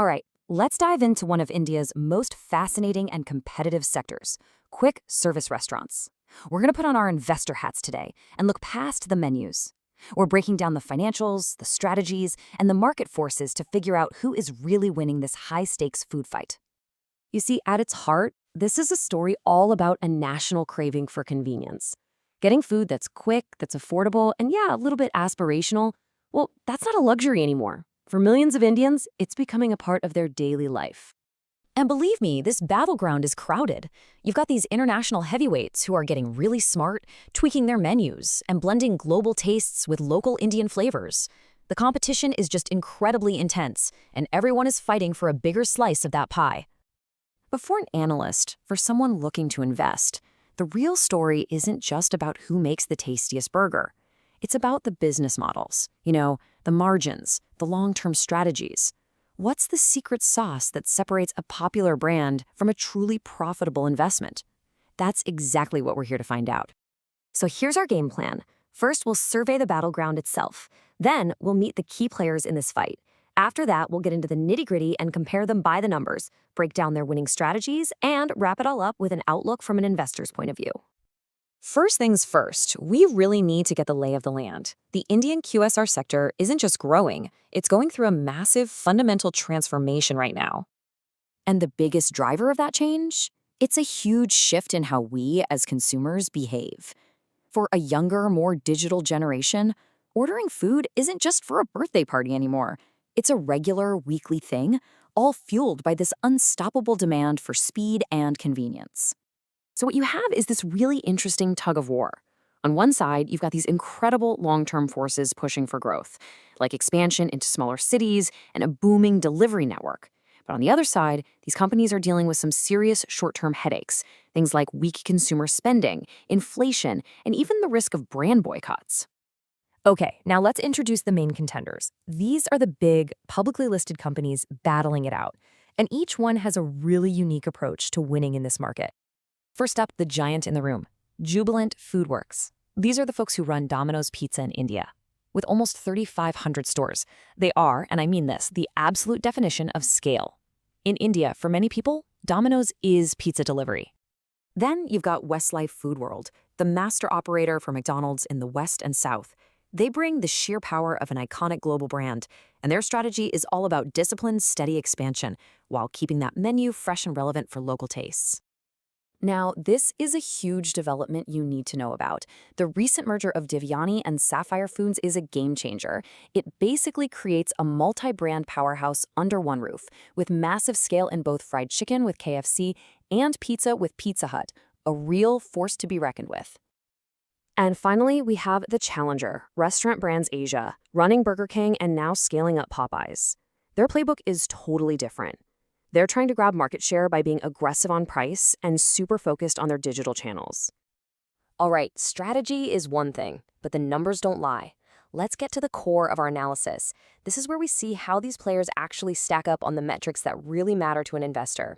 All right, let's dive into one of India's most fascinating and competitive sectors, quick service restaurants. We're going to put on our investor hats today and look past the menus. We're breaking down the financials, the strategies, and the market forces to figure out who is really winning this high-stakes food fight. You see, at its heart, this is a story all about a national craving for convenience. Getting food that's quick, that's affordable, and yeah, a little bit aspirational, well, that's not a luxury anymore. For millions of Indians, it's becoming a part of their daily life. And believe me, this battleground is crowded. You've got these international heavyweights who are getting really smart, tweaking their menus, and blending global tastes with local Indian flavors. The competition is just incredibly intense, and everyone is fighting for a bigger slice of that pie. But for an analyst, for someone looking to invest, the real story isn't just about who makes the tastiest burger. It's about the business models, the margins, the long-term strategies. What's the secret sauce that separates a popular brand from a truly profitable investment? That's exactly what we're here to find out. So here's our game plan. First, we'll survey the battleground itself. Then, we'll meet the key players in this fight. After that, we'll get into the nitty-gritty and compare them by the numbers, break down their winning strategies, and wrap it all up with an outlook from an investor's point of view. First things first, we really need to get the lay of the land. The Indian QSR sector isn't just growing, it's going through a massive fundamental transformation right now. And the biggest driver of that change? It's a huge shift in how we, as consumers, behave. For a younger, more digital generation, ordering food isn't just for a birthday party anymore. It's a regular, weekly thing, all fueled by this unstoppable demand for speed and convenience. So what you have is this really interesting tug-of-war. On one side, you've got these incredible long-term forces pushing for growth, like expansion into smaller cities and a booming delivery network. But on the other side, these companies are dealing with some serious short-term headaches, things like weak consumer spending, inflation, and even the risk of brand boycotts. Okay, now let's introduce the main contenders. These are the big, publicly listed companies battling it out, and each one has a really unique approach to winning in this market. First up, the giant in the room, Jubilant FoodWorks. These are the folks who run Domino's Pizza in India. With almost 3,500 stores, they are, and I mean this, the absolute definition of scale. In India, for many people, Domino's is pizza delivery. Then you've got Westlife Foodworld, the master operator for McDonald's in the West and South. They bring the sheer power of an iconic global brand, and their strategy is all about disciplined, steady expansion, while keeping that menu fresh and relevant for local tastes. Now, this is a huge development you need to know about. The recent merger of Deviyani and Sapphire Foods is a game changer. It basically creates a multi-brand powerhouse under one roof, with massive scale in both fried chicken with KFC and pizza with Pizza Hut, a real force to be reckoned with. And finally, we have the challenger, Restaurant Brands Asia, running Burger King and now scaling up Popeyes. Their playbook is totally different. They're trying to grab market share by being aggressive on price and super focused on their digital channels. All right, strategy is one thing, but the numbers don't lie. Let's get to the core of our analysis. This is where we see how these players actually stack up on the metrics that really matter to an investor.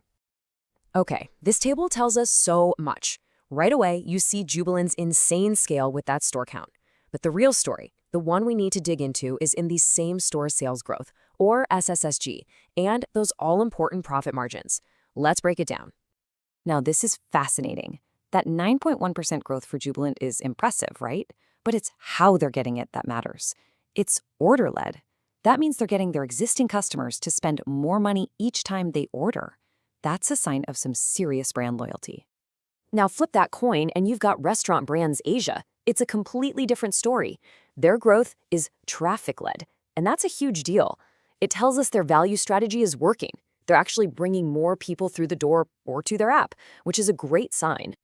Okay, this table tells us so much. Right away, you see Jubilant's insane scale with that store count. But the real story, the one we need to dig into, is in the same store sales growth, or SSSG, and those all-important profit margins. Let's break it down. Now, this is fascinating. That 9.1% growth for Jubilant is impressive, right? But it's how they're getting it that matters. It's order-led. That means they're getting their existing customers to spend more money each time they order. That's a sign of some serious brand loyalty. Now flip that coin and you've got Restaurant Brands Asia. It's a completely different story. Their growth is traffic-led, and that's a huge deal. It tells us their value strategy is working. They're actually bringing more people through the door or to their app, which is a great sign.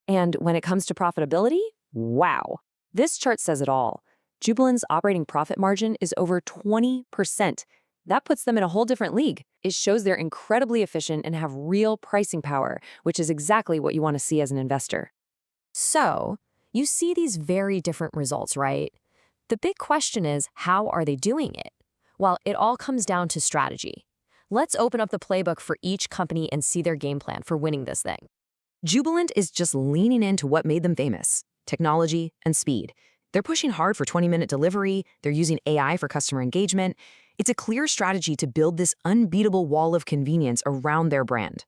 And when it comes to profitability, wow. This chart says it all. Jubilant's operating profit margin is over 20%. That puts them in a whole different league. It shows they're incredibly efficient and have real pricing power, which is exactly what you want to see as an investor. So, you see these very different results, right? The big question is, how are they doing it? Well, it all comes down to strategy. Let's open up the playbook for each company and see their game plan for winning this thing. Jubilant is just leaning into what made them famous: technology and speed. They're pushing hard for 20-minute delivery, they're using AI for customer engagement. It's a clear strategy to build this unbeatable wall of convenience around their brand.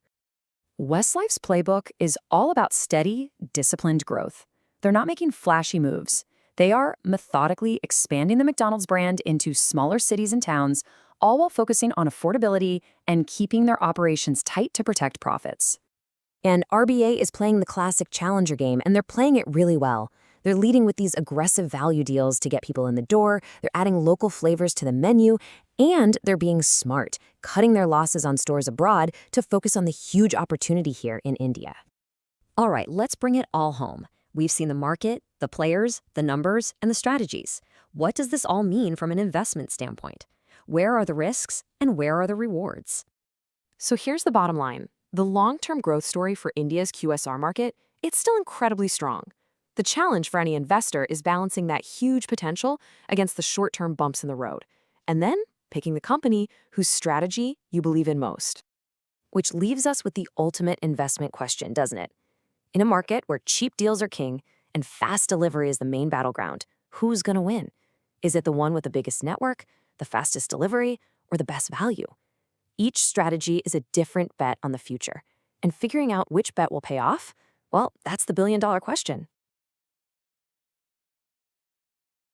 Westlife's playbook is all about steady, disciplined growth. They're not making flashy moves. They are methodically expanding the McDonald's brand into smaller cities and towns, all while focusing on affordability and keeping their operations tight to protect profits. And RBA is playing the classic challenger game, and they're playing it really well. They're leading with these aggressive value deals to get people in the door, they're adding local flavors to the menu, and they're being smart, cutting their losses on stores abroad to focus on the huge opportunity here in India. All right, let's bring it all home. We've seen the market, the players, the numbers, and the strategies. What does this all mean from an investment standpoint? Where are the risks, and where are the rewards? So here's the bottom line. The long-term growth story for India's QSR market, it's still incredibly strong. The challenge for any investor is balancing that huge potential against the short-term bumps in the road, and then picking the company whose strategy you believe in most. Which leaves us with the ultimate investment question, doesn't it? In a market where cheap deals are king and fast delivery is the main battleground, who's going to win? Is it the one with the biggest network, the fastest delivery, or the best value? Each strategy is a different bet on the future, and figuring out which bet will pay off, well, that's the billion-dollar question.